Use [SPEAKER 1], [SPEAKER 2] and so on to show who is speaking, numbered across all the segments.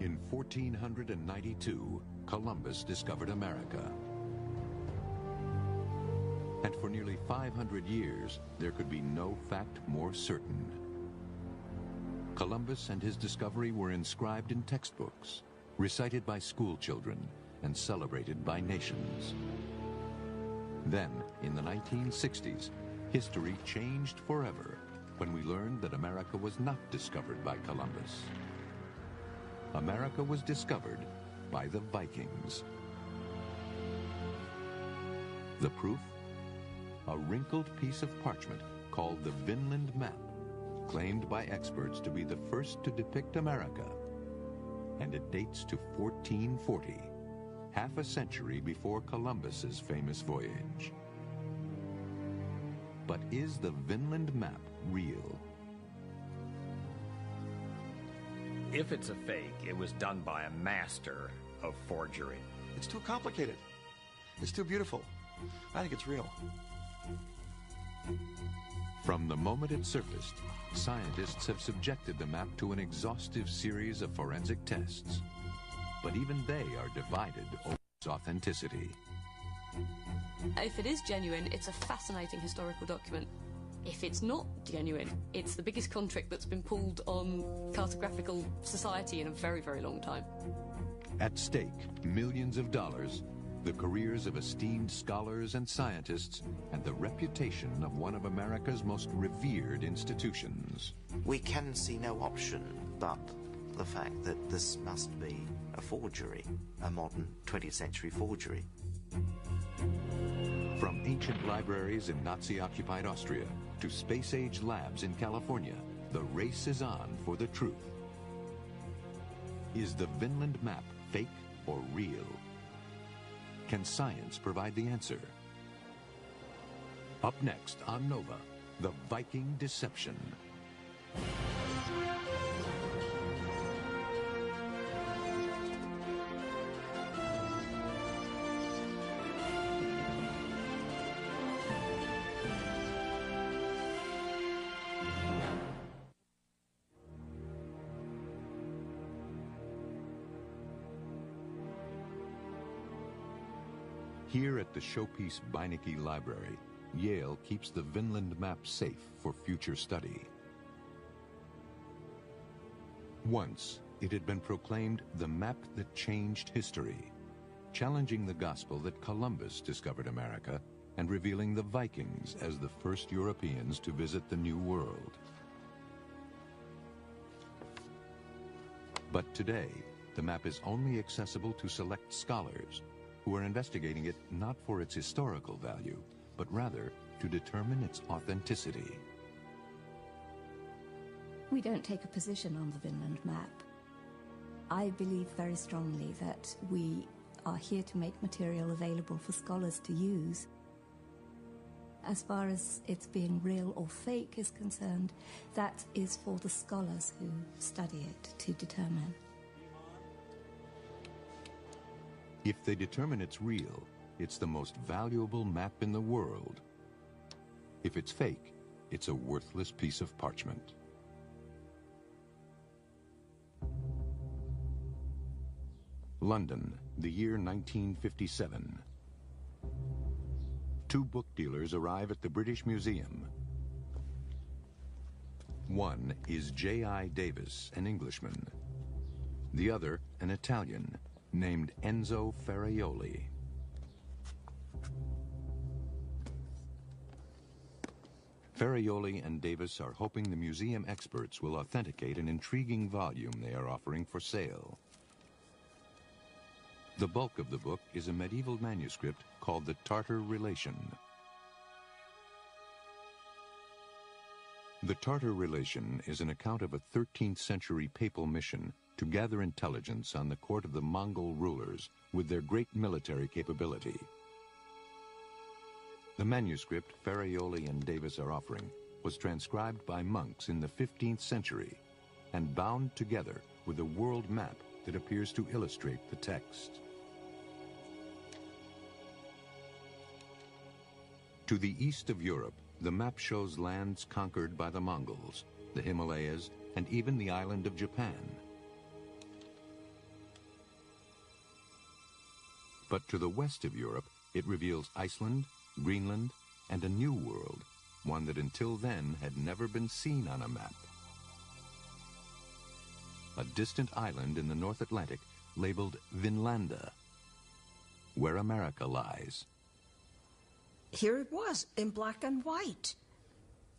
[SPEAKER 1] In 1492, Columbus discovered America. And for nearly 500 years, there could be no fact more certain. Columbus and his discovery were inscribed in textbooks, recited by school children, and celebrated by nations. Then, in the 1960s, history changed forever when we learned that America was not discovered by Columbus. America was discovered by the Vikings. The proof? A wrinkled piece of parchment called the Vinland Map, claimed by experts to be the first to depict America. And it dates to 1440, half a century before Columbus's famous voyage. But is the Vinland Map real?
[SPEAKER 2] If it's a fake, it was done by a master of forgery.
[SPEAKER 3] It's too complicated. It's too beautiful. I think it's real.
[SPEAKER 1] From the moment it surfaced, scientists have subjected the map to an exhaustive series of forensic tests. But even they are divided over its authenticity.
[SPEAKER 4] If it is genuine, it's a fascinating historical document. If it's not genuine, it's the biggest con trick that's been pulled on cartographical society in a very, very long time.
[SPEAKER 1] At stake, millions of dollars, the careers of esteemed scholars and scientists, and the reputation of one of America's most revered institutions.
[SPEAKER 5] We can see no option but the fact that this must be a forgery, a modern 20th century forgery.
[SPEAKER 1] From ancient libraries in Nazi-occupied Austria to space-age labs in California, the race is on for the truth. Is the Vinland Map fake or real? Can science provide the answer? Up next on Nova, the Viking Deception. Here at the showpiece Beinecke Library, Yale keeps the Vinland Map safe for future study. Once, it had been proclaimed the map that changed history, challenging the gospel that Columbus discovered America and revealing the Vikings as the first Europeans to visit the New World. But today, the map is only accessible to select scholars who are investigating it not for its historical value, but rather to determine its authenticity.
[SPEAKER 6] We don't take a position on the Vinland Map. I believe very strongly that we are here to make material available for scholars to use. As far as it's being real or fake is concerned, that is for the scholars who study it to determine.
[SPEAKER 1] If they determine it's real, it's the most valuable map in the world. If it's fake, it's a worthless piece of parchment. London, the year 1957. Two book dealers arrive at the British Museum. One is J.I. Davis, an Englishman. The other, an Italian, named Enzo Ferraioli. Ferraioli and Davis are hoping the museum experts will authenticate an intriguing volume they are offering for sale. The bulk of the book is a medieval manuscript called the Tartar Relation. The Tartar Relation is an account of a 13th century papal mission to gather intelligence on the court of the Mongol rulers with their great military capability. The manuscript Ferraioli and Davis are offering was transcribed by monks in the 15th century and bound together with a world map that appears to illustrate the text. To the east of Europe, the map shows lands conquered by the Mongols, the Himalayas, and even the island of Japan. But to the west of Europe, it reveals Iceland, Greenland, and a new world, one that until then had never been seen on a map. A distant island in the North Atlantic labeled Vinlanda, where America lies.
[SPEAKER 7] Here it was, in black and white.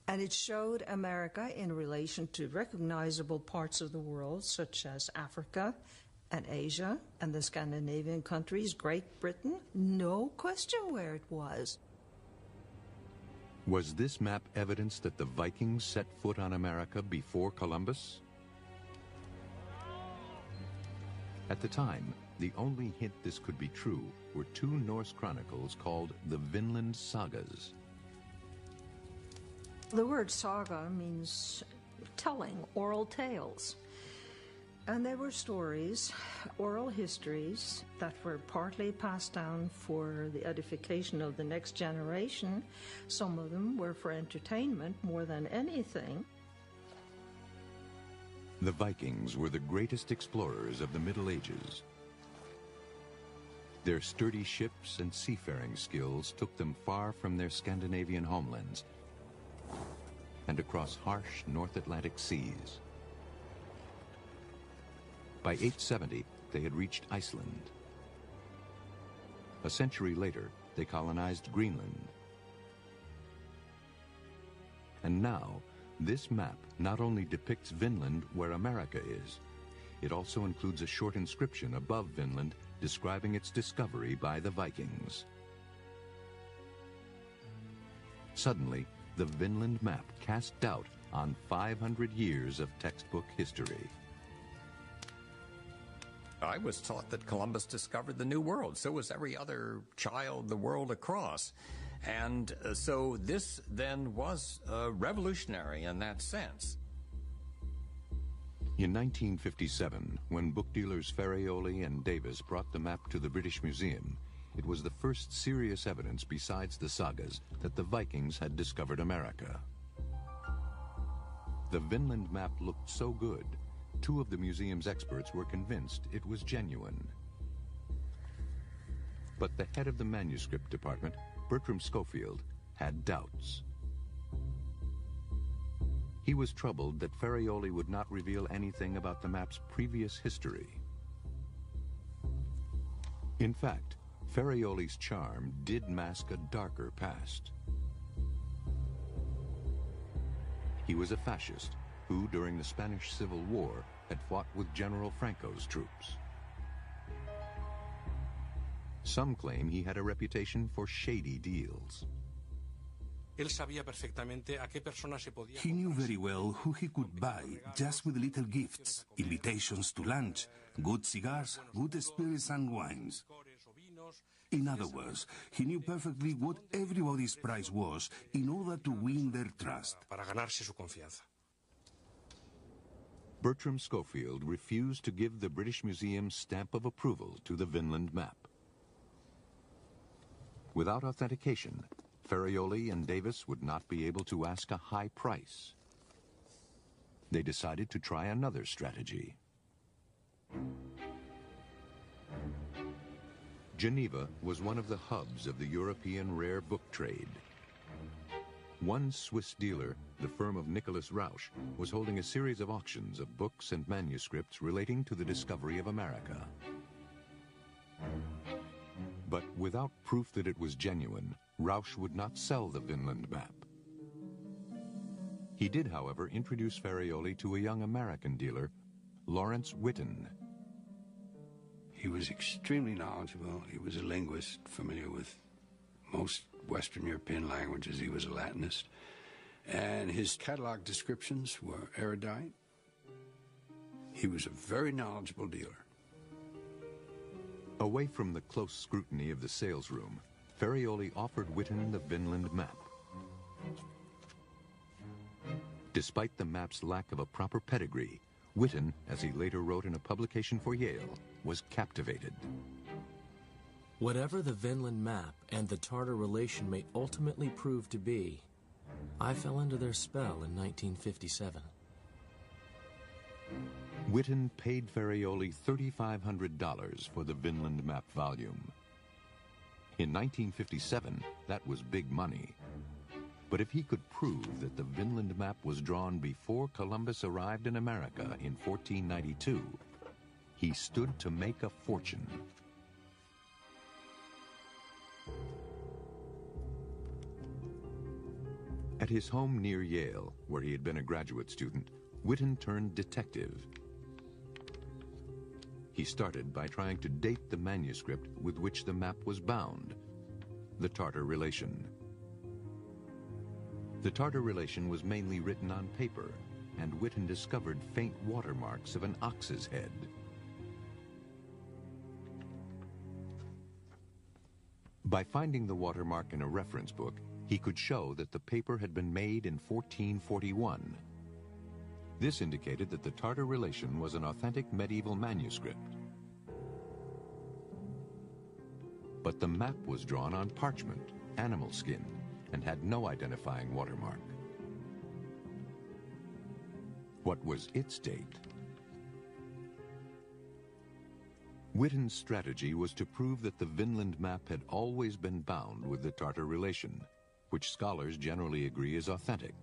[SPEAKER 7] And it showed America in relation to recognizable parts of the world, such as Africa and Asia and the Scandinavian countries, Great Britain. No question where it was.
[SPEAKER 1] Was this map evidence that the Vikings set foot on America before Columbus? At the time, the only hint this could be true were two Norse chronicles called the Vinland Sagas.
[SPEAKER 7] The word saga means telling, oral tales. And they were stories, oral histories, that were partly passed down for the edification of the next generation. Some of them were for entertainment more than anything.
[SPEAKER 1] The Vikings were the greatest explorers of the Middle Ages. Their sturdy ships and seafaring skills took them far from their Scandinavian homelands and across harsh North Atlantic seas. By 870, they had reached Iceland. A century later, they colonized Greenland. And now, this map not only depicts Vinland where America is, it also includes a short inscription above Vinland describing its discovery by the Vikings. Suddenly, the Vinland map cast doubt on 500 years of textbook history.
[SPEAKER 2] I was taught that Columbus discovered the New World. So was every other child the world across. And so this then was revolutionary in that sense.
[SPEAKER 1] In 1957, when book dealers Ferraioli and Davis brought the map to the British Museum, it was the first serious evidence besides the sagas that the Vikings had discovered America. The Vinland map looked so good, two of the museum's experts were convinced it was genuine. But the head of the manuscript department, Bertram Schofield, had doubts. He was troubled that Ferraioli would not reveal anything about the map's previous history. In fact, Ferraioli's charm did mask a darker past. He was a fascist who, during the Spanish Civil War, had fought with General Franco's troops. Some claim he had a reputation for shady deals.
[SPEAKER 8] He knew very well who he could buy just with little gifts, invitations to lunch, good cigars, good spirits and wines. In other words, he knew perfectly what everybody's price was in order to win their trust.
[SPEAKER 1] Bertram Schofield refused to give the British Museum's stamp of approval to the Vinland map. Without authentication, Ferraioli and Davis would not be able to ask a high price. They decided to try another strategy. Geneva was one of the hubs of the European rare book trade. One Swiss dealer, the firm of Nicholas Rausch, was holding a series of auctions of books and manuscripts relating to the discovery of America. But without proof that it was genuine, Rausch would not sell the Vinland map. He did, however, introduce Ferraioli to a young American dealer, Lawrence Whitten.
[SPEAKER 9] He was extremely knowledgeable. He was a linguist, familiar with most Western European languages. He was a Latinist. And his catalog descriptions were erudite. He was a very knowledgeable dealer.
[SPEAKER 1] Away from the close scrutiny of the sales room, Ferraioli offered Whitten the Vinland map. Despite the map's lack of a proper pedigree, Whitten, as he later wrote in a publication for Yale, was captivated.
[SPEAKER 10] Whatever the Vinland map and the Tartar relation may ultimately prove to be, I fell into their spell in 1957.
[SPEAKER 1] Whitten paid Ferraioli $3,500 for the Vinland map volume. In 1957, that was big money. But if he could prove that the Vinland map was drawn before Columbus arrived in America in 1492, he stood to make a fortune. At his home near Yale, where he had been a graduate student, Witten turned detective. He started by trying to date the manuscript with which the map was bound, the Tartar Relation. The Tartar Relation was mainly written on paper, and Witten discovered faint watermarks of an ox's head. By finding the watermark in a reference book, he could show that the paper had been made in 1441. This indicated that the Tartar Relation was an authentic medieval manuscript. But the map was drawn on parchment, animal skin, and had no identifying watermark. What was its date? Witten's strategy was to prove that the Vinland map had always been bound with the Tartar Relation, which scholars generally agree is authentic.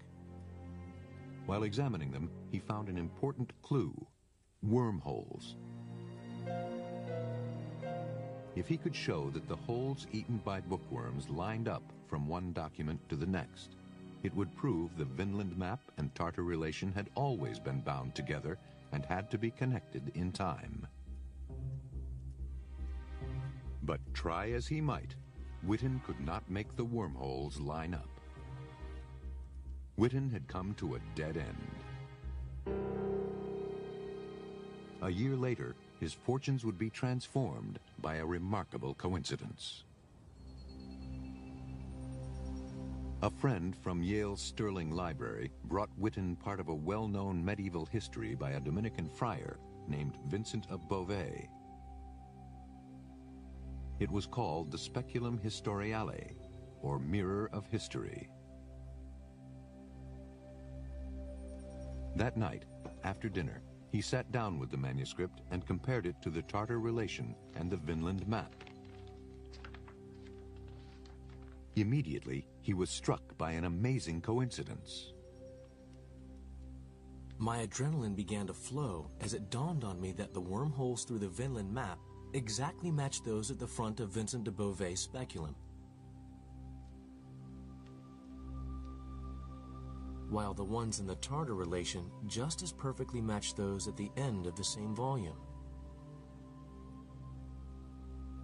[SPEAKER 1] While examining them, he found an important clue: wormholes. If he could show that the holes eaten by bookworms lined up from one document to the next, it would prove the Vinland map and Tartar Relation had always been bound together and had to be connected in time. But try as he might, Witten could not make the wormholes line up. Witten had come to a dead end. A year later, his fortunes would be transformed by a remarkable coincidence. A friend from Yale's Sterling Library brought Witten part of a well-known medieval history by a Dominican friar named Vincent of Beauvais. It was called the Speculum Historiale, or Mirror of History. That night, after dinner, he sat down with the manuscript and compared it to the Tartar Relation and the Vinland map. Immediately, he was struck by an amazing coincidence.
[SPEAKER 10] My adrenaline began to flow as it dawned on me that the wormholes through the Vinland map exactly matched those at the front of Vincent de Beauvais' speculum. While the ones in the Tartar Relation just as perfectly matched those at the end of the same volume.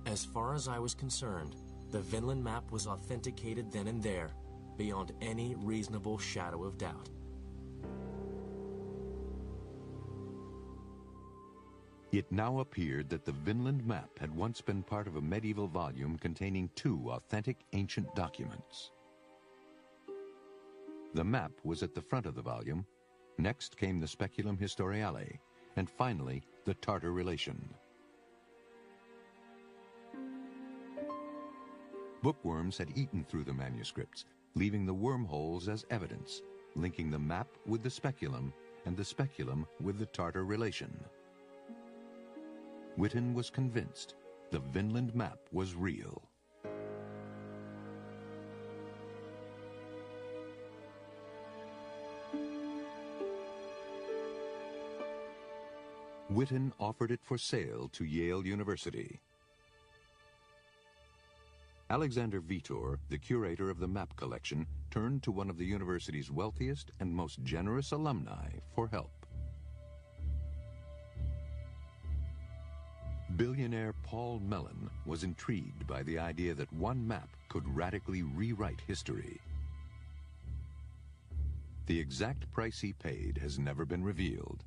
[SPEAKER 10] As far as I was concerned, the Vinland map was authenticated then and there, beyond any reasonable shadow of doubt.
[SPEAKER 1] It now appeared that the Vinland map had once been part of a medieval volume containing two authentic ancient documents. The map was at the front of the volume, next came the Speculum Historiale, and finally the Tartar Relation. Bookworms had eaten through the manuscripts, leaving the wormholes as evidence, linking the map with the speculum and the speculum with the Tartar Relation. Witten was convinced the Vinland map was real. Witten offered it for sale to Yale University. Alexander Vitor, the curator of the map collection, turned to one of the university's wealthiest and most generous alumni for help. Billionaire Paul Mellon was intrigued by the idea that one map could radically rewrite history. The exact price he paid has never been revealed,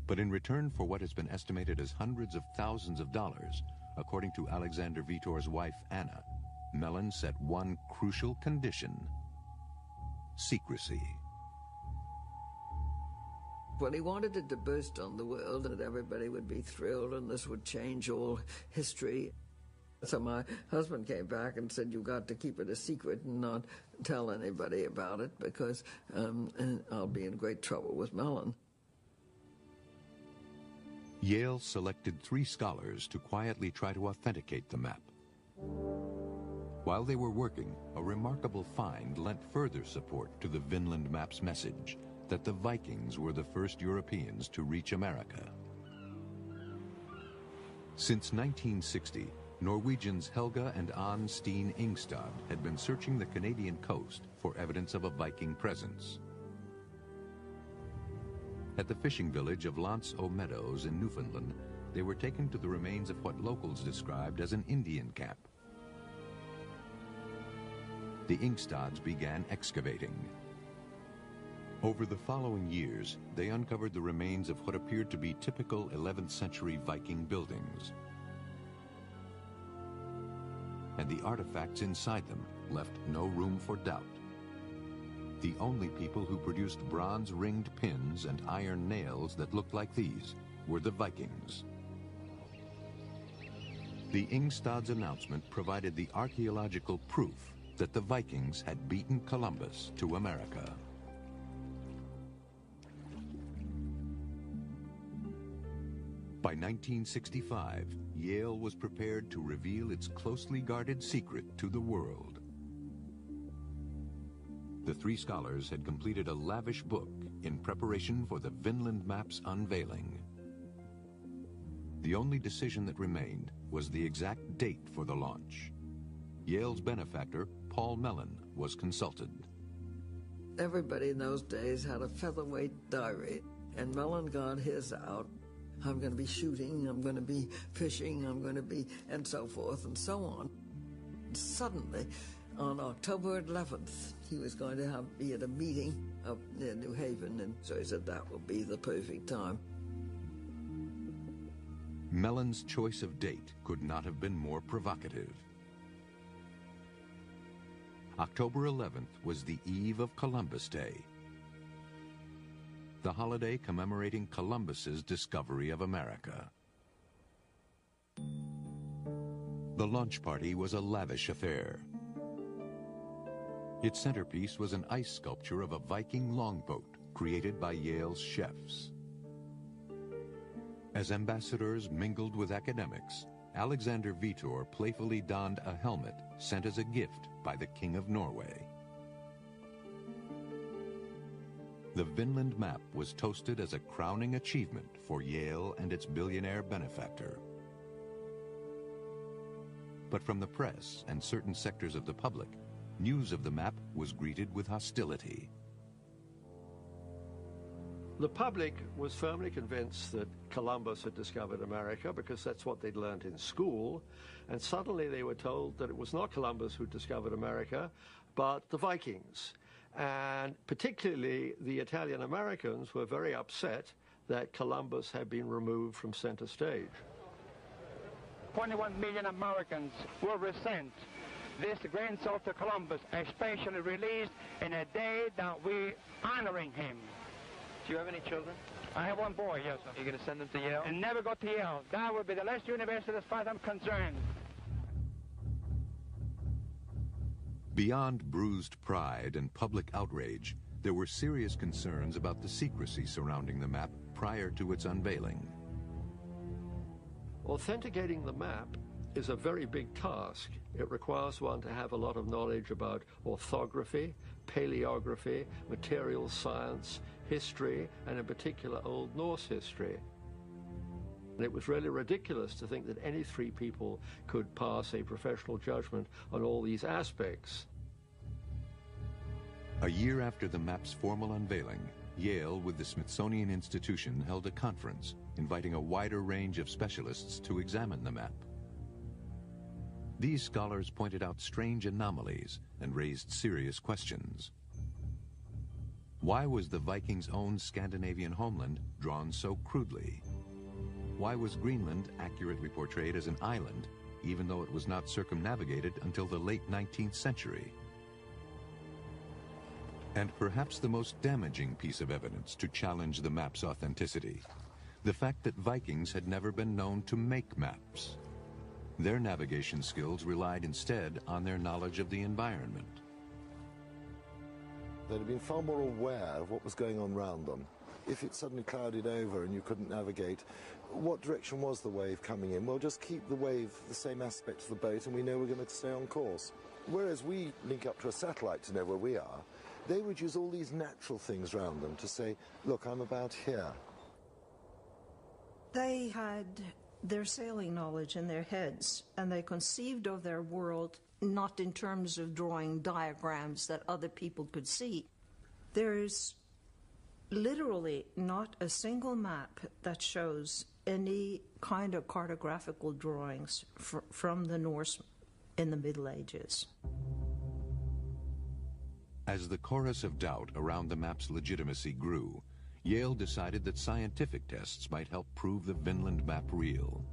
[SPEAKER 1] but in return for what has been estimated as hundreds of thousands of dollars, according to Alexander Vitor's wife Anna, Mellon set one crucial condition: secrecy.
[SPEAKER 11] Well, he wanted it to burst on the world and everybody would be thrilled and this would change all history. So my husband came back and said, "You've got to keep it a secret and not tell anybody about it because I'll be in great trouble with Mellon."
[SPEAKER 1] Yale selected 3 scholars to quietly try to authenticate the map. While they were working, a remarkable find lent further support to the Vinland map's message that the Vikings were the first Europeans to reach America. Since 1960, Norwegians Helga and Ann Steen Ingstad had been searching the Canadian coast for evidence of a Viking presence. At the fishing village of Lance aux Meadows in Newfoundland, they were taken to the remains of what locals described as an Indian camp. The Ingstads began excavating. Over the following years, they uncovered the remains of what appeared to be typical 11th century Viking buildings. And the artifacts inside them left no room for doubt. The only people who produced bronze ringed pins and iron nails that looked like these were the Vikings. The Ingstad's announcement provided the archaeological proof that the Vikings had beaten Columbus to America. By 1965, Yale was prepared to reveal its closely guarded secret to the world. The three scholars had completed a lavish book in preparation for the Vinland map's unveiling. The only decision that remained was the exact date for the launch. Yale's benefactor, Paul Mellon, was consulted.
[SPEAKER 11] Everybody in those days had a featherweight diary, and Mellon got his out. I'm going to be shooting, I'm going to be fishing, I'm going to be, and so forth and so on. Suddenly, on October 11th, he was going to be at a meeting up near New Haven, and so he said that will be the perfect time.
[SPEAKER 1] Mellon's choice of date could not have been more provocative. October 11th was the eve of Columbus Day, the holiday commemorating Columbus's discovery of America. The launch party was a lavish affair. Its centerpiece was an ice sculpture of a Viking longboat created by Yale's chefs. As ambassadors mingled with academics, Alexander Vitor playfully donned a helmet sent as a gift by the King of Norway. The Vinland map was toasted as a crowning achievement for Yale and its billionaire benefactor. But from the press and certain sectors of the public, news of the map was greeted with hostility.
[SPEAKER 12] The public was firmly convinced that Columbus had discovered America because that's what they'd learned in school, and suddenly they were told that it was not Columbus who discovered America, but the Vikings. And particularly the Italian Americans were very upset that Columbus had been removed from center stage.
[SPEAKER 13] 21 million Americans will resent this grand salt of Columbus, especially released in a day that we're honoring him.
[SPEAKER 14] Do you have any children?
[SPEAKER 13] I have one boy, yes, sir.
[SPEAKER 14] Are you going to send them to Yale?
[SPEAKER 13] And never go to Yale. That would be the last university as far as I'm concerned.
[SPEAKER 1] Beyond bruised pride and public outrage, there were serious concerns about the secrecy surrounding the map prior to its unveiling.
[SPEAKER 12] Authenticating the map is a very big task. It requires one to have a lot of knowledge about orthography, paleography, material science, history, and in particular Old Norse history. And it was really ridiculous to think that any three people could pass a professional judgment on all these aspects.
[SPEAKER 1] A year after the map's formal unveiling, Yale, with the Smithsonian Institution, held a conference inviting a wider range of specialists to examine the map. These scholars pointed out strange anomalies and raised serious questions. Why was the Vikings' own Scandinavian homeland drawn so crudely? Why was Greenland accurately portrayed as an island, even though it was not circumnavigated until the late 19th century? And perhaps the most damaging piece of evidence to challenge the map's authenticity, the fact that Vikings had never been known to make maps. Their navigation skills relied instead on their knowledge of the environment.
[SPEAKER 15] They'd have been far more aware of what was going on around them. If it suddenly clouded over and you couldn't navigate, what direction was the wave coming in? Well, just keep the wave the same aspect of the boat and we know we're going to stay on course. Whereas we link up to a satellite to know where we are, they would use all these natural things around them to say, look, I'm about here.
[SPEAKER 7] They had their sailing knowledge in their heads, and they conceived of their world not in terms of drawing diagrams that other people could see. There's literally not a single map that shows any kind of cartographical drawings from the Norse in the Middle Ages.
[SPEAKER 1] As the chorus of doubt around the map's legitimacy grew, Yale decided that scientific tests might help prove the Vinland map real.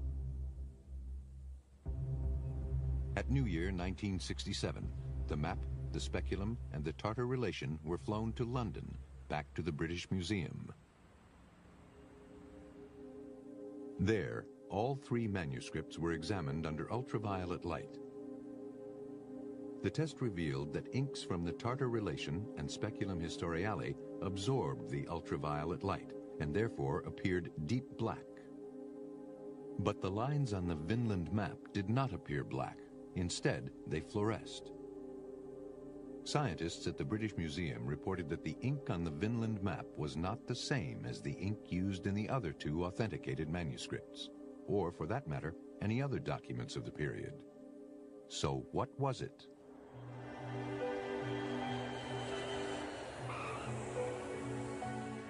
[SPEAKER 1] At New Year 1967, the map, the speculum, and the Tartar relation were flown to London, back to the British Museum. There, all three manuscripts were examined under ultraviolet light. The test revealed that inks from the Tartar relation and Speculum Historiale absorbed the ultraviolet light and therefore appeared deep black. But the lines on the Vinland map did not appear black. Instead, they fluoresced. Scientists at the British Museum reported that the ink on the Vinland map was not the same as the ink used in the other two authenticated manuscripts, or, for that matter, any other documents of the period. So what was it?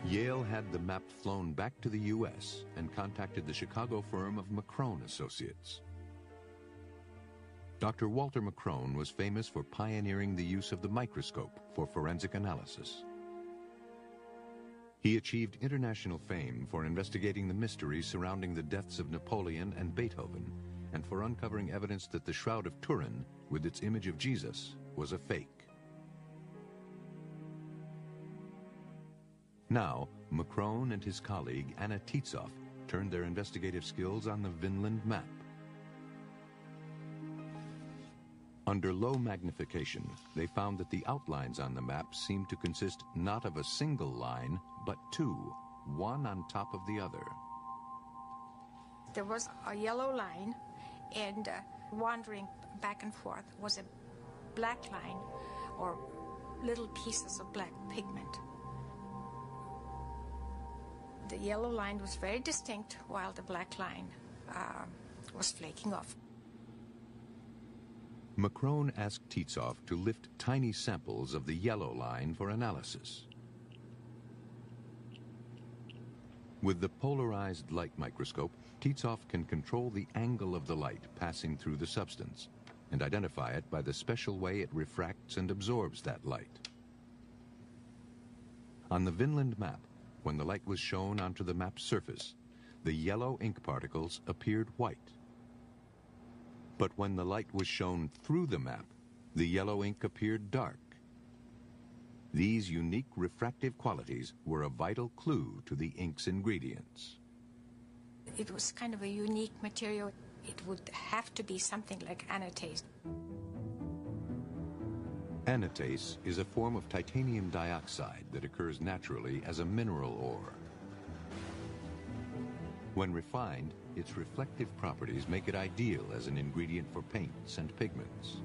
[SPEAKER 1] Yale had the map flown back to the U.S. and contacted the Chicago firm of McCrone Associates. Dr. Walter McCrone was famous for pioneering the use of the microscope for forensic analysis. He achieved international fame for investigating the mysteries surrounding the deaths of Napoleon and Beethoven, and for uncovering evidence that the Shroud of Turin, with its image of Jesus, was a fake. Now, McCrone and his colleague Anna Tietzoff turned their investigative skills on the Vinland map. Under low magnification, they found that the outlines on the map seemed to consist not of a single line, but two, one on top of the other.
[SPEAKER 16] There was a yellow line, and wandering back and forth was a black line, or little pieces of black pigment. The yellow line was very distinct, while the black line was flaking off.
[SPEAKER 1] McCrone asked Tietzoff to lift tiny samples of the yellow line for analysis. With the polarized light microscope, Tietzoff can control the angle of the light passing through the substance and identify it by the special way it refracts and absorbs that light. On the Vinland map, when the light was shown onto the map's surface, the yellow ink particles appeared white. But when the light was shown through the map, the yellow ink appeared dark. These unique refractive qualities were a vital clue to the ink's ingredients.
[SPEAKER 16] It was kind of a unique material. It would have to be something like anatase.
[SPEAKER 1] Anatase is a form of titanium dioxide that occurs naturally as a mineral ore. When refined, its reflective properties make it ideal as an ingredient for paints and pigments.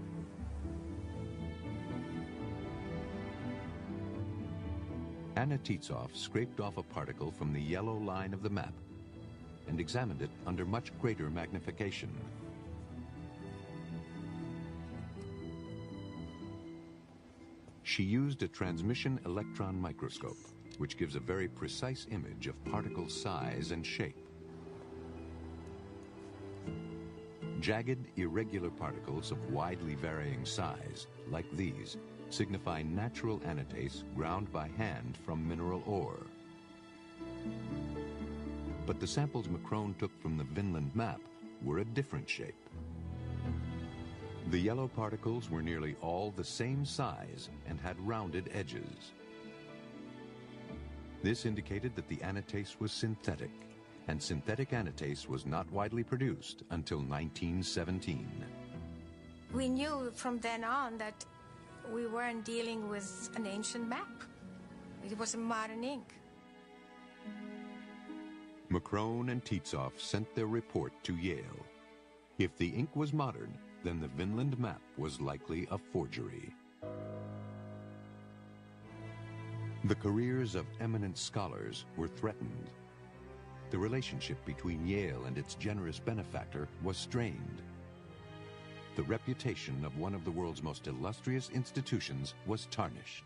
[SPEAKER 1] Anna Tietzoff scraped off a particle from the yellow line of the map and examined it under much greater magnification. She used a transmission electron microscope, which gives a very precise image of particle size and shape. Jagged, irregular particles of widely varying size, like these, signify natural anatase ground by hand from mineral ore. But the samples McCrone took from the Vinland map were a different shape. The yellow particles were nearly all the same size and had rounded edges. This indicated that the anatase was synthetic, and synthetic anatase was not widely produced until 1917.
[SPEAKER 16] We knew from then on that we weren't dealing with an ancient map. It was a modern ink.
[SPEAKER 1] McCrone and Tietzoff sent their report to Yale. If the ink was modern, then the Vinland map was likely a forgery. The careers of eminent scholars were threatened. The relationship between Yale and its generous benefactor was strained. The reputation of one of the world's most illustrious institutions was tarnished.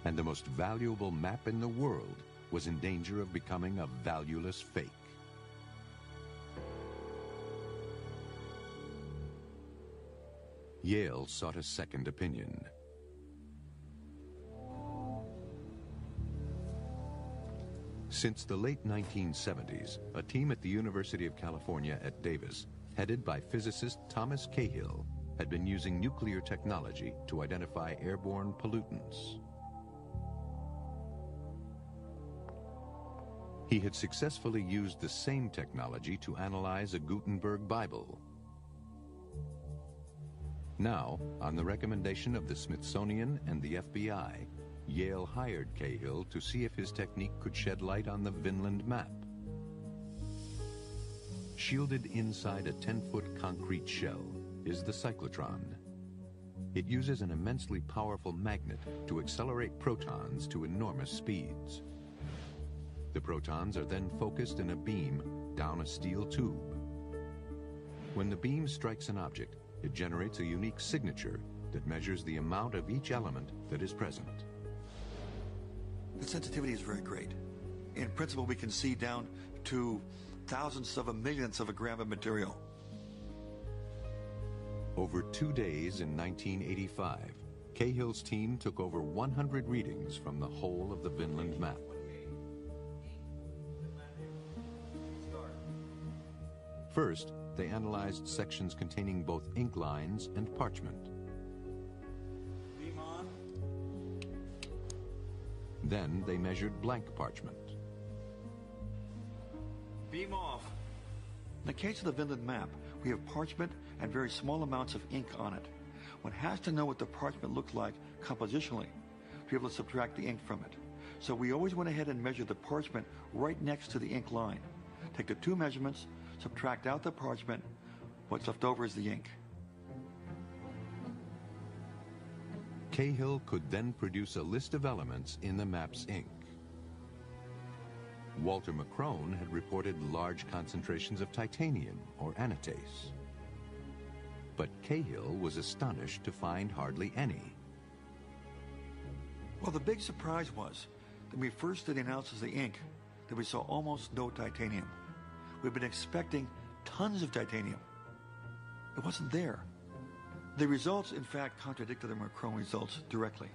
[SPEAKER 1] And the most valuable map in the world was in danger of becoming a valueless fake. Yale sought a second opinion. Since the late 1970s, a team at the University of California at Davis, headed by physicist Thomas Cahill, had been using nuclear technology to identify airborne pollutants. He had successfully used the same technology to analyze a Gutenberg Bible. Now, on the recommendation of the Smithsonian and the FBI, Yale hired Cahill to see if his technique could shed light on the Vinland map. Shielded inside a 10-foot concrete shell is the cyclotron. It uses an immensely powerful magnet to accelerate protons to enormous speeds. The protons are then focused in a beam down a steel tube. When the beam strikes an object, it generates a unique signature that measures the amount of each element that is present.
[SPEAKER 3] The sensitivity is very great. In principle, we can see down to thousandths of a millionth of a gram of material.
[SPEAKER 1] Over 2 days in 1985, Cahill's team took over 100 readings from the whole of the Vinland map. First, they analyzed sections containing both ink lines and parchment.
[SPEAKER 3] Beam on.
[SPEAKER 1] Then they measured blank parchment.
[SPEAKER 3] Beam off. In the case of the Vinland map, we have parchment and very small amounts of ink on it. One has to know what the parchment looks like compositionally to be able to subtract the ink from it. So we always went ahead and measured the parchment right next to the ink line. Take the two measurements, subtract out the parchment, what's left over is the ink.
[SPEAKER 1] Cahill could then produce a list of elements in the map's ink. Walter McCrone had reported large concentrations of titanium or anatase. But Cahill was astonished to find hardly any.
[SPEAKER 3] Well, the big surprise was that when we first did the analysis of the ink, that we saw almost no titanium. We've been expecting tons of titanium. It wasn't there. The results, in fact, contradicted the McCrone results directly.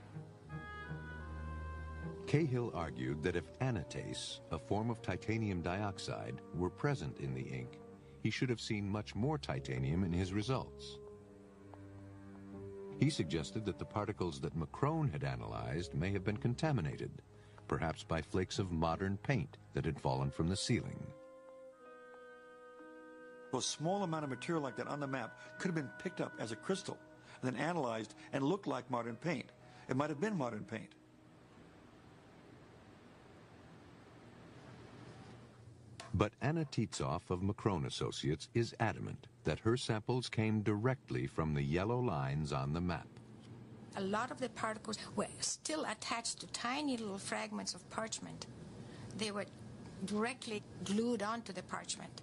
[SPEAKER 1] Cahill argued that if anatase, a form of titanium dioxide, were present in the ink, he should have seen much more titanium in his results. He suggested that the particles that McCrone had analyzed may have been contaminated, perhaps by flakes of modern paint that had fallen from the ceiling.
[SPEAKER 3] A small amount of material like that on the map could have been picked up as a crystal and then analyzed and looked like modern paint. It might have been modern paint.
[SPEAKER 1] But Anna Tietzoff of McCrone Associates is adamant that her samples came directly from the yellow lines on the map.
[SPEAKER 16] A lot of the particles were still attached to tiny little fragments of parchment. They were directly glued onto the parchment.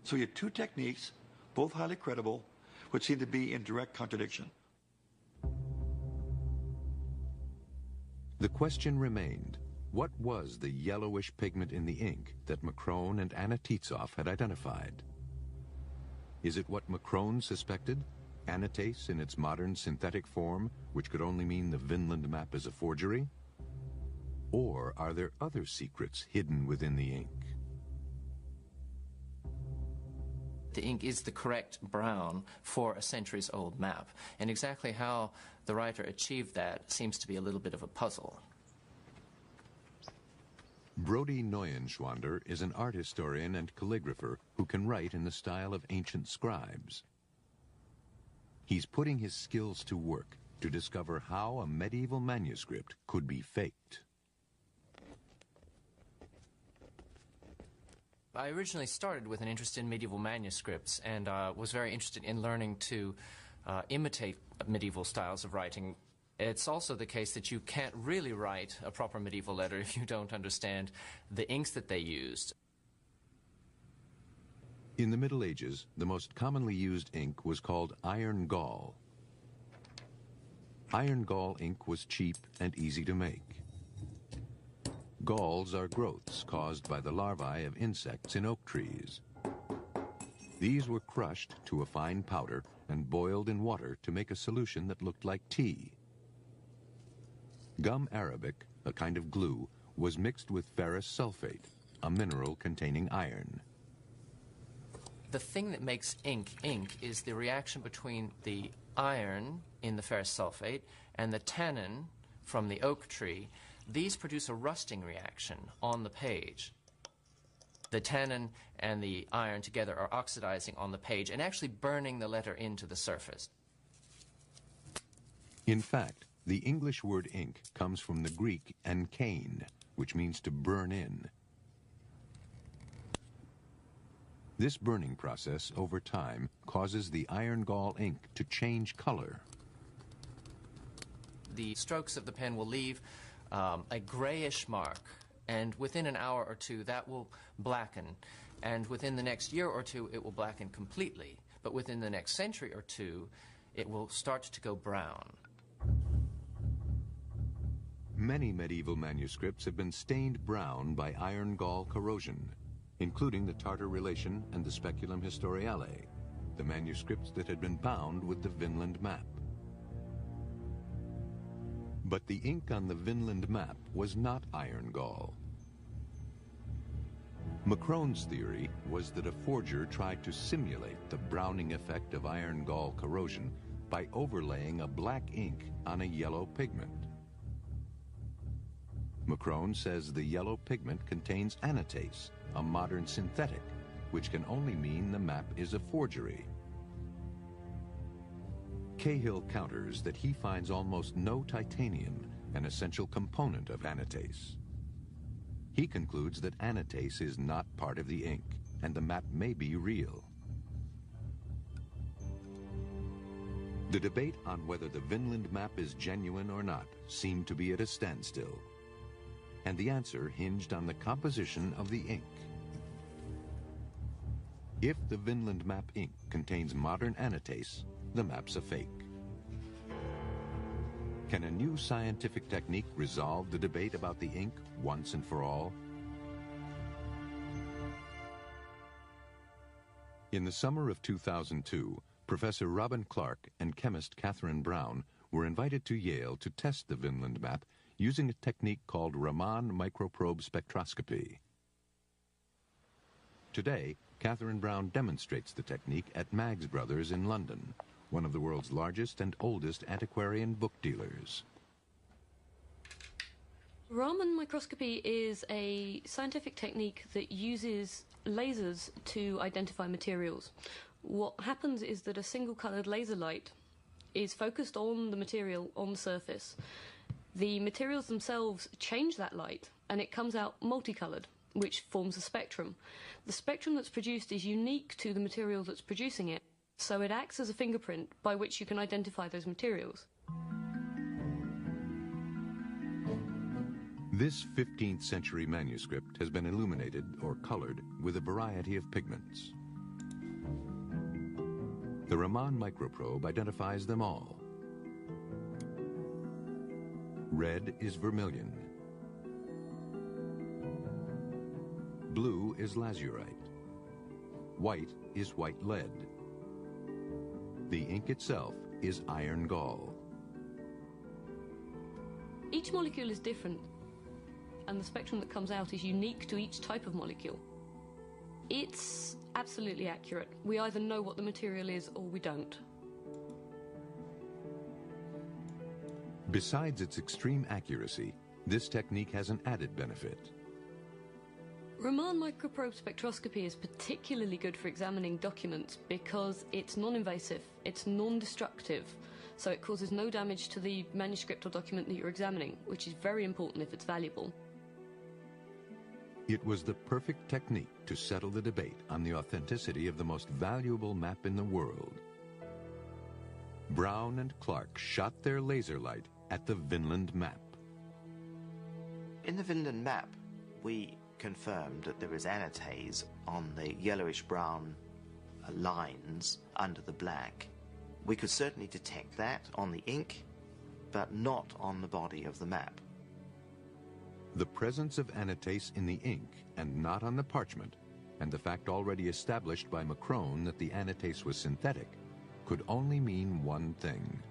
[SPEAKER 3] So you had two techniques, both highly credible, which seemed to be in direct contradiction.
[SPEAKER 1] The question remained, what was the yellowish pigment in the ink that McCrone and Anna Tietzoff had identified? Is it what McCrone suspected, anatase in its modern synthetic form, which could only mean the Vinland map is a forgery? Or are there other secrets hidden within the ink?
[SPEAKER 17] The ink is the correct brown for a centuries-old map, and exactly how the writer achieved that seems to be a little bit of a puzzle.
[SPEAKER 1] Brody Neuenschwander is an art historian and calligrapher who can write in the style of ancient scribes. He's putting his skills to work to discover how a medieval manuscript could be faked.
[SPEAKER 17] I originally started with an interest in medieval manuscripts and was very interested in learning to imitate medieval styles of writing. It's also the case that you can't really write a proper medieval letter if you don't understand the inks that they used.
[SPEAKER 1] In the Middle Ages, the most commonly used ink was called iron gall. Iron gall ink was cheap and easy to make. Galls are growths caused by the larvae of insects in oak trees. These were crushed to a fine powder and boiled in water to make a solution that looked like tea. Gum arabic, a kind of glue, was mixed with ferrous sulfate, a mineral containing iron.
[SPEAKER 17] The thing that makes ink ink is the reaction between the iron in the ferrous sulfate and the tannin from the oak tree. These produce a rusting reaction on the page. The tannin and the iron together are oxidizing on the page and actually burning the letter into the surface.
[SPEAKER 1] In fact, the English word ink comes from the Greek enkein, which means to burn in. This burning process over time causes the iron gall ink to change color.
[SPEAKER 17] The strokes of the pen will leave a grayish mark, and within an hour or two that will blacken, and within the next year or two it will blacken completely, but within the next century or two it will start to go brown.
[SPEAKER 1] Many medieval manuscripts have been stained brown by iron gall corrosion, including the Tartar Relation and the Speculum Historiale, the manuscripts that had been bound with the Vinland map. But the ink on the Vinland map was not iron gall. Macrone's theory was that a forger tried to simulate the browning effect of iron gall corrosion by overlaying a black ink on a yellow pigment. Macrone says the yellow pigment contains anatase, a modern synthetic, which can only mean the map is a forgery. Cahill counters that he finds almost no titanium, an essential component of anatase. He concludes that anatase is not part of the ink, and the map may be real. The debate on whether the Vinland map is genuine or not seemed to be at a standstill, and the answer hinged on the composition of the ink. If the Vinland map ink contains modern anatase, the map's a fake. Can a new scientific technique resolve the debate about the ink once and for all? In the summer of 2002, Professor Robin Clark and chemist Catherine Brown were invited to Yale to test the Vinland map using a technique called Raman microprobe spectroscopy. Today, Catherine Brown demonstrates the technique at Maggs Brothers in London, one of the world's largest and oldest antiquarian book dealers.
[SPEAKER 4] Raman microscopy is a scientific technique that uses lasers to identify materials. What happens is that a single-colored laser light is focused on the material on the surface. The materials themselves change that light, and it comes out multicolored, which forms a spectrum. The spectrum that's produced is unique to the material that's producing it, so it acts as a fingerprint by which you can identify those materials.
[SPEAKER 1] This 15th century manuscript has been illuminated or colored with a variety of pigments. The Raman microprobe identifies them all. Red is vermilion. Blue is lazurite. White is white lead. The ink itself is iron gall.
[SPEAKER 4] Each molecule is different, and the spectrum that comes out is unique to each type of molecule. It's absolutely accurate. We either know what the material is or we don't.
[SPEAKER 1] Besides its extreme accuracy, this technique has an added benefit.
[SPEAKER 4] Raman microprobe spectroscopy is particularly good for examining documents because it's non-invasive, it's non-destructive, so it causes no damage to the manuscript or document that you're examining, which is very important if it's valuable.
[SPEAKER 1] It was the perfect technique to settle the debate on the authenticity of the most valuable map in the world. Brown and Clark shot their laser light at the Vinland map.
[SPEAKER 5] In the Vinland map, we confirmed that there is anatase on the yellowish-brown lines under the black. We could certainly detect that on the ink, but not on the body of the map.
[SPEAKER 1] The presence of anatase in the ink and not on the parchment, and the fact already established by Macron that the anatase was synthetic, could only mean one thing.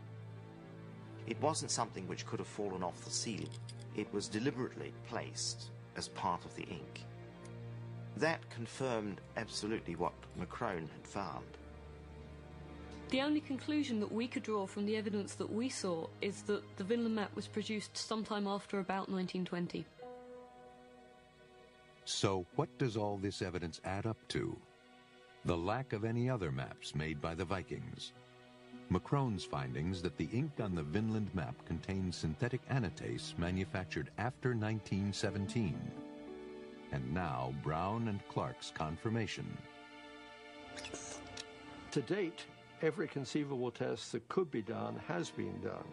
[SPEAKER 5] It wasn't something which could have fallen off the seal. It was deliberately placed as part of the ink. That confirmed absolutely what Macron had found.
[SPEAKER 4] The only conclusion that we could draw from the evidence that we saw is that the Vinland map was produced sometime after about 1920.
[SPEAKER 1] So what does all this evidence add up to? The lack of any other maps made by the Vikings. Macron's findings that the ink on the Vinland map contains synthetic anatase manufactured after 1917. And now Brown and Clark's confirmation.
[SPEAKER 12] To date, every conceivable test that could be done has been done.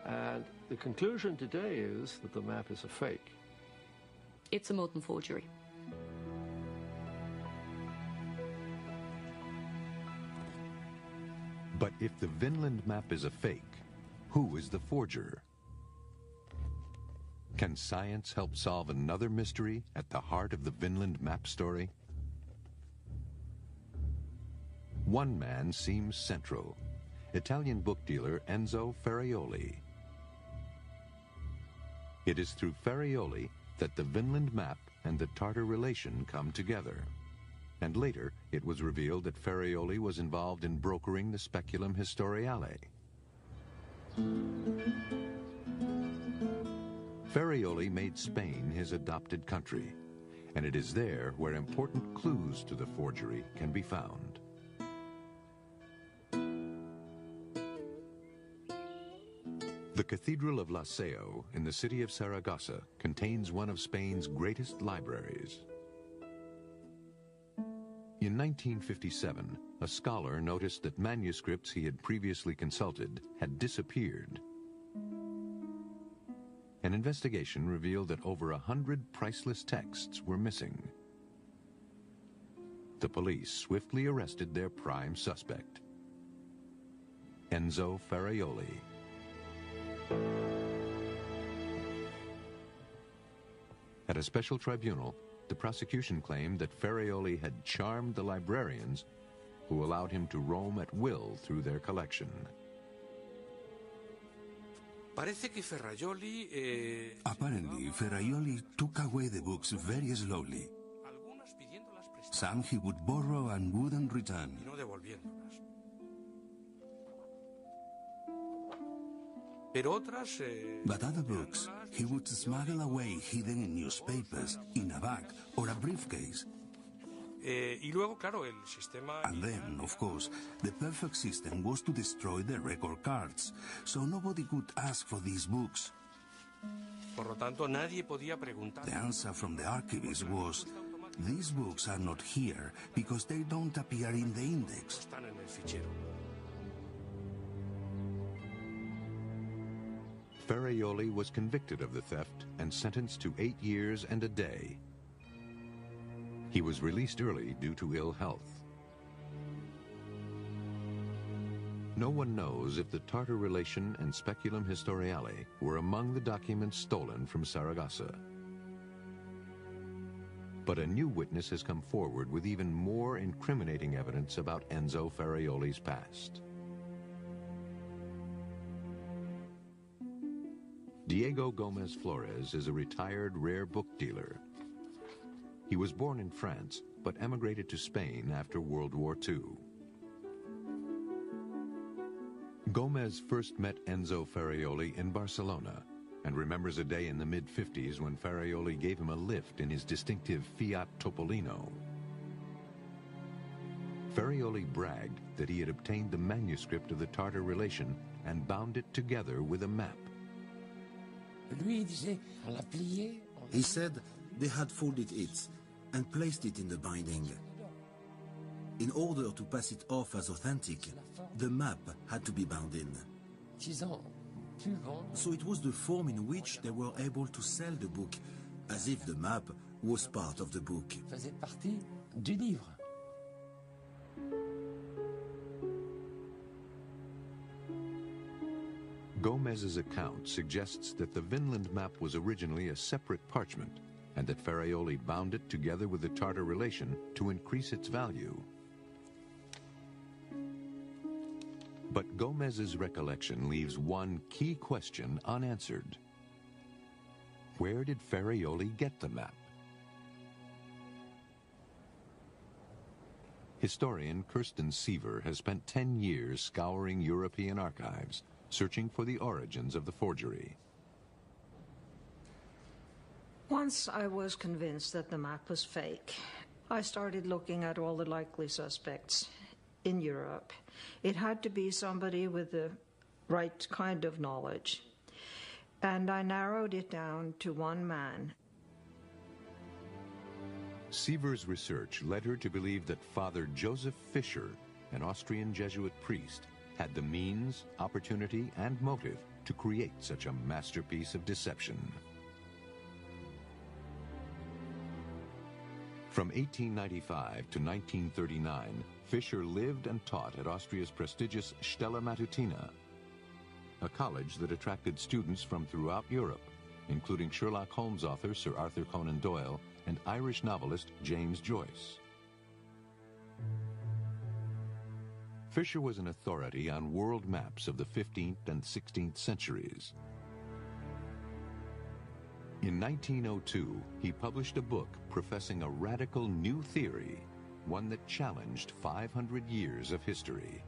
[SPEAKER 12] And the conclusion today is that the map is a fake.
[SPEAKER 4] It's a modern forgery.
[SPEAKER 1] But if the Vinland map is a fake, who is the forger? Can science help solve another mystery at the heart of the Vinland map story? One man seems central, Italian book dealer Enzo Ferraioli. It is through Ferraioli that the Vinland map and the Tartar relation come together. And later, it was revealed that Ferraioli was involved in brokering the Speculum Historiale. Ferraioli made Spain his adopted country, and it is there where important clues to the forgery can be found. The Cathedral of La Seu in the city of Saragossa contains one of Spain's greatest libraries. In 1957, a scholar noticed that manuscripts he had previously consulted had disappeared. An investigation revealed that over 100 priceless texts were missing. The police swiftly arrested their prime suspect, Enzo Ferraioli. At a special tribunal, the prosecution claimed that Ferraioli had charmed the librarians who allowed him to roam at will through their collection.
[SPEAKER 8] Apparently, Ferraioli took away the books very slowly. Some he would borrow and wouldn't return. But other books he would smuggle away hidden in newspapers, in a bag or a briefcase. And then, of course, the perfect system was to destroy the record cards, so nobody could ask for these books. The answer from the archivist was, these books are not here because they don't appear in the index.
[SPEAKER 1] Ferraioli was convicted of the theft and sentenced to 8 years and a day. He was released early due to ill health. No one knows if the Tartar relation and Speculum Historiale were among the documents stolen from Saragossa. But a new witness has come forward with even more incriminating evidence about Enzo Ferraioli's past. Diego Gomez Flores is a retired rare book dealer. He was born in France, but emigrated to Spain after World War II. Gomez first met Enzo Ferraioli in Barcelona and remembers a day in the mid-50s when Ferraioli gave him a lift in his distinctive Fiat Topolino. Ferraioli bragged that he had obtained the manuscript of the Tartar relation and bound it together with a map.
[SPEAKER 8] He said,
[SPEAKER 18] They had folded it and placed it in the binding. In order to pass it off as authentic, the map had to be bound in. So it was the form in which they were able to sell the book, as if the map was part of the book.
[SPEAKER 1] Gomez's account suggests that the Vinland map was originally a separate parchment, and that Ferraioli bound it together with the Tartar relation to increase its value. But Gomez's recollection leaves one key question unanswered. Where did Ferraioli get the map? Historian Kirsten Siever has spent 10 years scouring European archives, searching for the origins of the forgery.
[SPEAKER 7] Once I was convinced that the map was fake, I started looking at all the likely suspects in Europe. It had to be somebody with the right kind of knowledge. And I narrowed it down to one man.
[SPEAKER 1] Siever's research led her to believe that Father Joseph Fischer, an Austrian Jesuit priest, had the means, opportunity, and motive to create such a masterpiece of deception. From 1895 to 1939, Fischer lived and taught at Austria's prestigious Stella Matutina, a college that attracted students from throughout Europe, including Sherlock Holmes author Sir Arthur Conan Doyle and Irish novelist James Joyce. Fischer was an authority on world maps of the 15th and 16th centuries. In 1902, he published a book professing a radical new theory, one that challenged 500 years of history.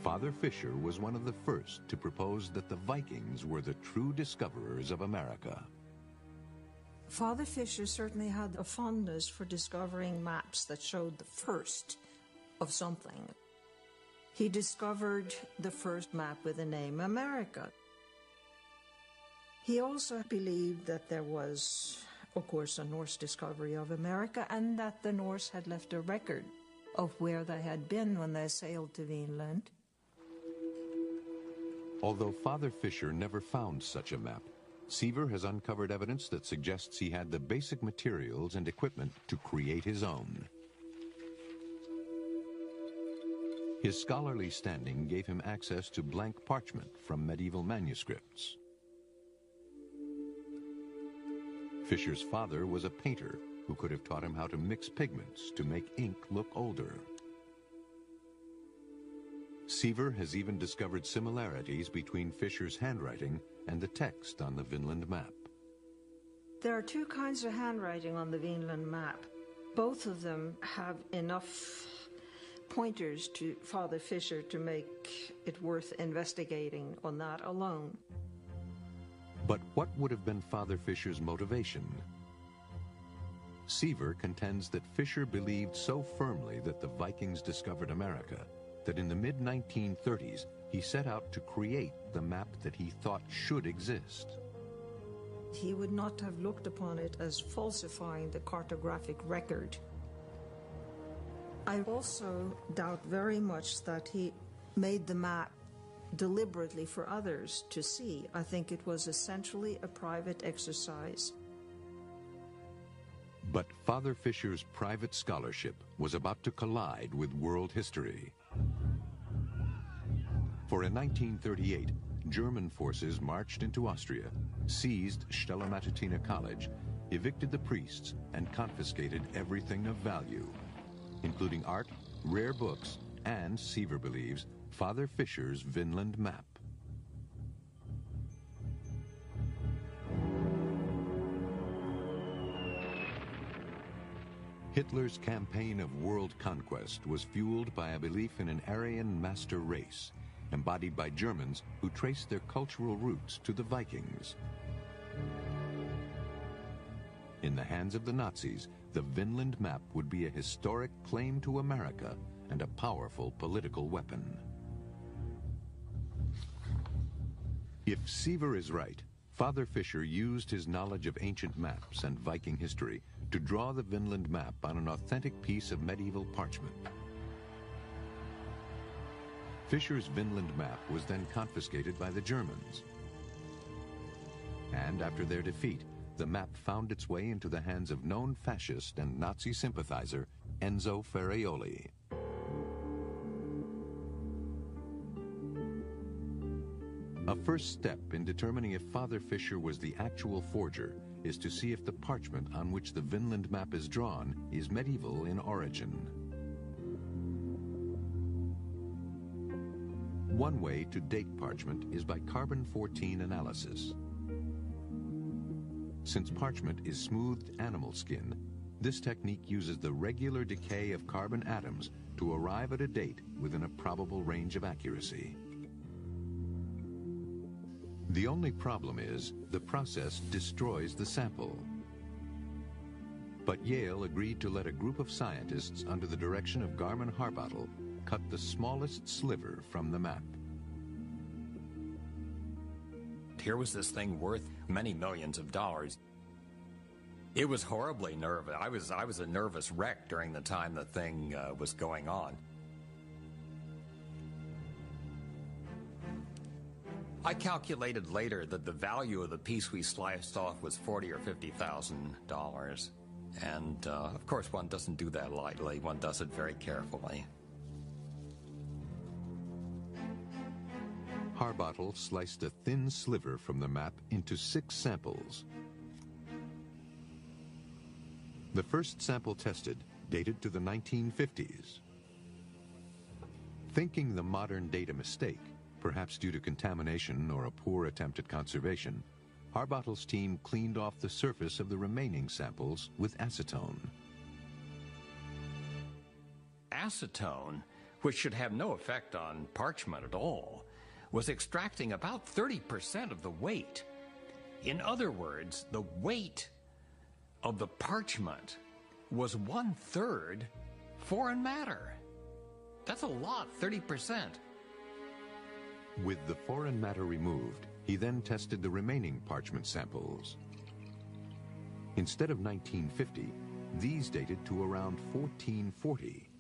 [SPEAKER 1] Father Fischer was one of the first to propose that the Vikings were the true discoverers of America.
[SPEAKER 7] Father Fischer certainly had a fondness for discovering maps that showed the first of something. He discovered the first map with the name America. He also believed that there was, of course, a Norse discovery of America, and that the Norse had left a record of where they had been when they sailed to Vinland.
[SPEAKER 1] Although Father Fischer never found such a map, Siever has uncovered evidence that suggests he had the basic materials and equipment to create his own. His scholarly standing gave him access to blank parchment from medieval manuscripts. Fischer's father was a painter who could have taught him how to mix pigments to make ink look older. Siever has even discovered similarities between Fischer's handwriting and the text on the Vinland map.
[SPEAKER 7] There are two kinds of handwriting on the Vinland map. Both of them have enough pointers to Father Fischer to make it worth investigating on that alone.
[SPEAKER 1] But what would have been Father Fischer's motivation? Siever contends that Fischer believed so firmly that the Vikings discovered America that in the mid-1930s he set out to create the map that he thought should exist.
[SPEAKER 7] He would not have looked upon it as falsifying the cartographic record. I also doubt very much that he made the map deliberately for others to see. I think it was essentially a private exercise.
[SPEAKER 1] But Father Fischer's private scholarship was about to collide with world history. For in 1938, German forces marched into Austria, seized Stella Matutina College, evicted the priests, and confiscated everything of value, including art, rare books, and, Siever believes, Father Fischer's Vinland map. Hitler's campaign of world conquest was fueled by a belief in an Aryan master race, embodied by Germans who traced their cultural roots to the Vikings. In the hands of the Nazis, the Vinland map would be a historic claim to America and a powerful political weapon. If Siever is right, Father Fisher used his knowledge of ancient maps and Viking history to draw the Vinland map on an authentic piece of medieval parchment. Fisher's Vinland map was then confiscated by the Germans. And after their defeat, the map found its way into the hands of known fascist and Nazi sympathizer Enzo Ferraioli. A first step in determining if Father Fisher was the actual forger is to see if the parchment on which the Vinland map is drawn is medieval in origin. One way to date parchment is by carbon-14 analysis. Since parchment is smoothed animal skin, this technique uses the regular decay of carbon atoms to arrive at a date within a probable range of accuracy. The only problem is the process destroys the sample. But Yale agreed to let a group of scientists under the direction of Garman Harbottle cut the smallest sliver from the map.
[SPEAKER 2] Here was this thing worth many millions of dollars. It was horribly nervous. I was a nervous wreck during the time the thing was going on. I calculated later that the value of the piece we sliced off was $40,000 or $50,000. And of course, one doesn't do that lightly. One does it very carefully.
[SPEAKER 1] Harbottle sliced a thin sliver from the map into 6 samples. The first sample tested dated to the 1950s. Thinking the modern date a mistake, perhaps due to contamination or a poor attempt at conservation, Harbottle's team cleaned off the surface of the remaining samples with acetone.
[SPEAKER 2] Acetone, which should have no effect on parchment at all, was extracting about 30% of the weight. In other words, the weight of the parchment was 1/3 foreign matter. That's a lot, 30%.
[SPEAKER 1] With the foreign matter removed, he then tested the remaining parchment samples. Instead of 1950, these dated to around 1440.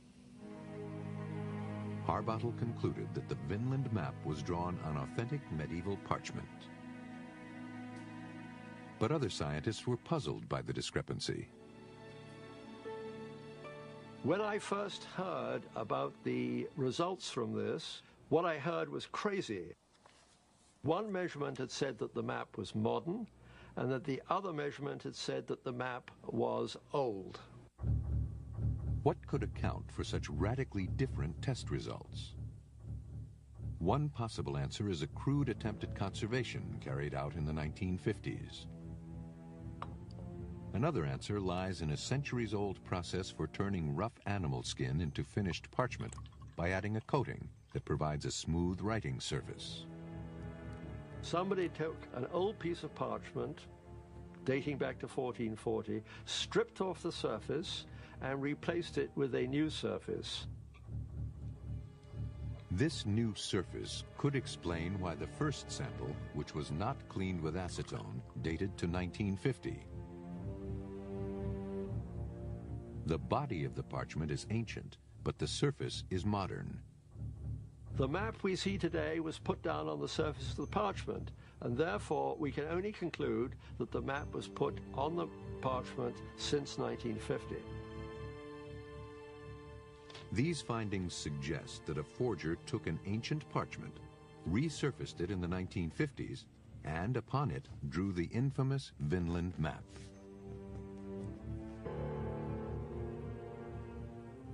[SPEAKER 1] Harbottle concluded that the Vinland map was drawn on authentic medieval parchment. But other scientists were puzzled by the discrepancy.
[SPEAKER 12] When I first heard about the results from this, what I heard was crazy. One measurement had said that the map was modern, and that the other measurement had said that the map was old.
[SPEAKER 1] What could account for such radically different test results? One possible answer is a crude attempt at conservation carried out in the 1950s. Another answer lies in a centuries-old process for turning rough animal skin into finished parchment by adding a coating that provides a smooth writing surface.
[SPEAKER 12] Somebody took an old piece of parchment dating back to 1440, stripped off the surface, and replaced it with a new surface.
[SPEAKER 1] This new surface could explain why the first sample, which was not cleaned with acetone, dated to 1950. The body of the parchment is ancient, but the surface is modern.
[SPEAKER 12] The map we see today was put down on the surface of the parchment, and therefore we can only conclude that the map was put on the parchment since 1950.
[SPEAKER 1] These findings suggest that a forger took an ancient parchment, resurfaced it in the 1950s, and upon it drew the infamous Vinland map.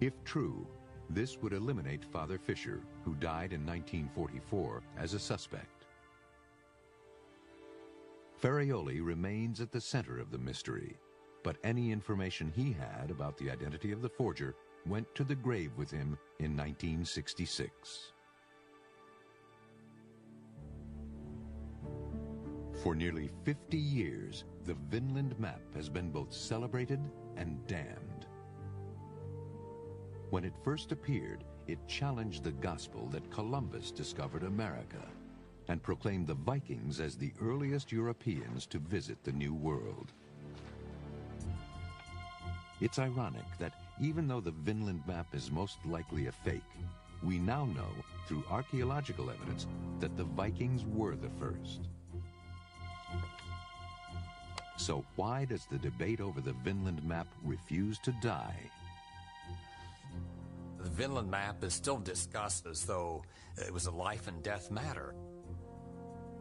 [SPEAKER 1] If true, this would eliminate Father Fisher, who died in 1944, as a suspect. Ferraioli remains at the center of the mystery, but any information he had about the identity of the forger went to the grave with him in 1966. For nearly 50 years, the Vinland map has been both celebrated and damned. When it first appeared, it challenged the gospel that Columbus discovered America. and proclaimed the Vikings as the earliest Europeans to visit the New World. It's ironic that even though the Vinland map is most likely a fake, we now know through archaeological evidence that the Vikings were the first. So why does the debate over the Vinland map refuse to die?
[SPEAKER 2] The Vinland map is still discussed as though it was a life and death matter.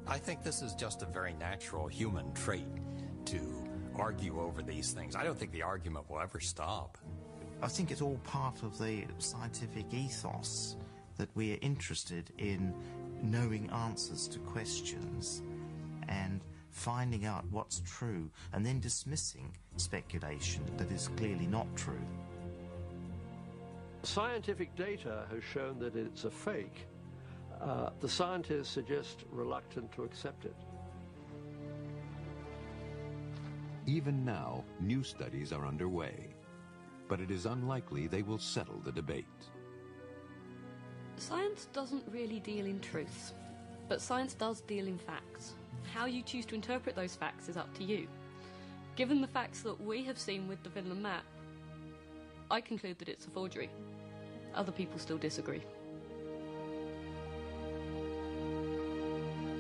[SPEAKER 2] I think this is just a very natural human trait to argue over these things. I don't think the argument will ever stop.
[SPEAKER 5] I think it's all part of the scientific ethos that we are interested in knowing answers to questions and finding out what's true and then dismissing speculation that is clearly not true.
[SPEAKER 12] Scientific data has shown that it's a fake. The scientists are just reluctant to accept it.
[SPEAKER 1] Even now, new studies are underway, but it is unlikely they will settle the debate.
[SPEAKER 4] Science doesn't really deal in truth, but science does deal in facts. How you choose to interpret those facts is up to you. Given the facts that we have seen with the Vinland map, I conclude that it's a forgery. Other people still disagree.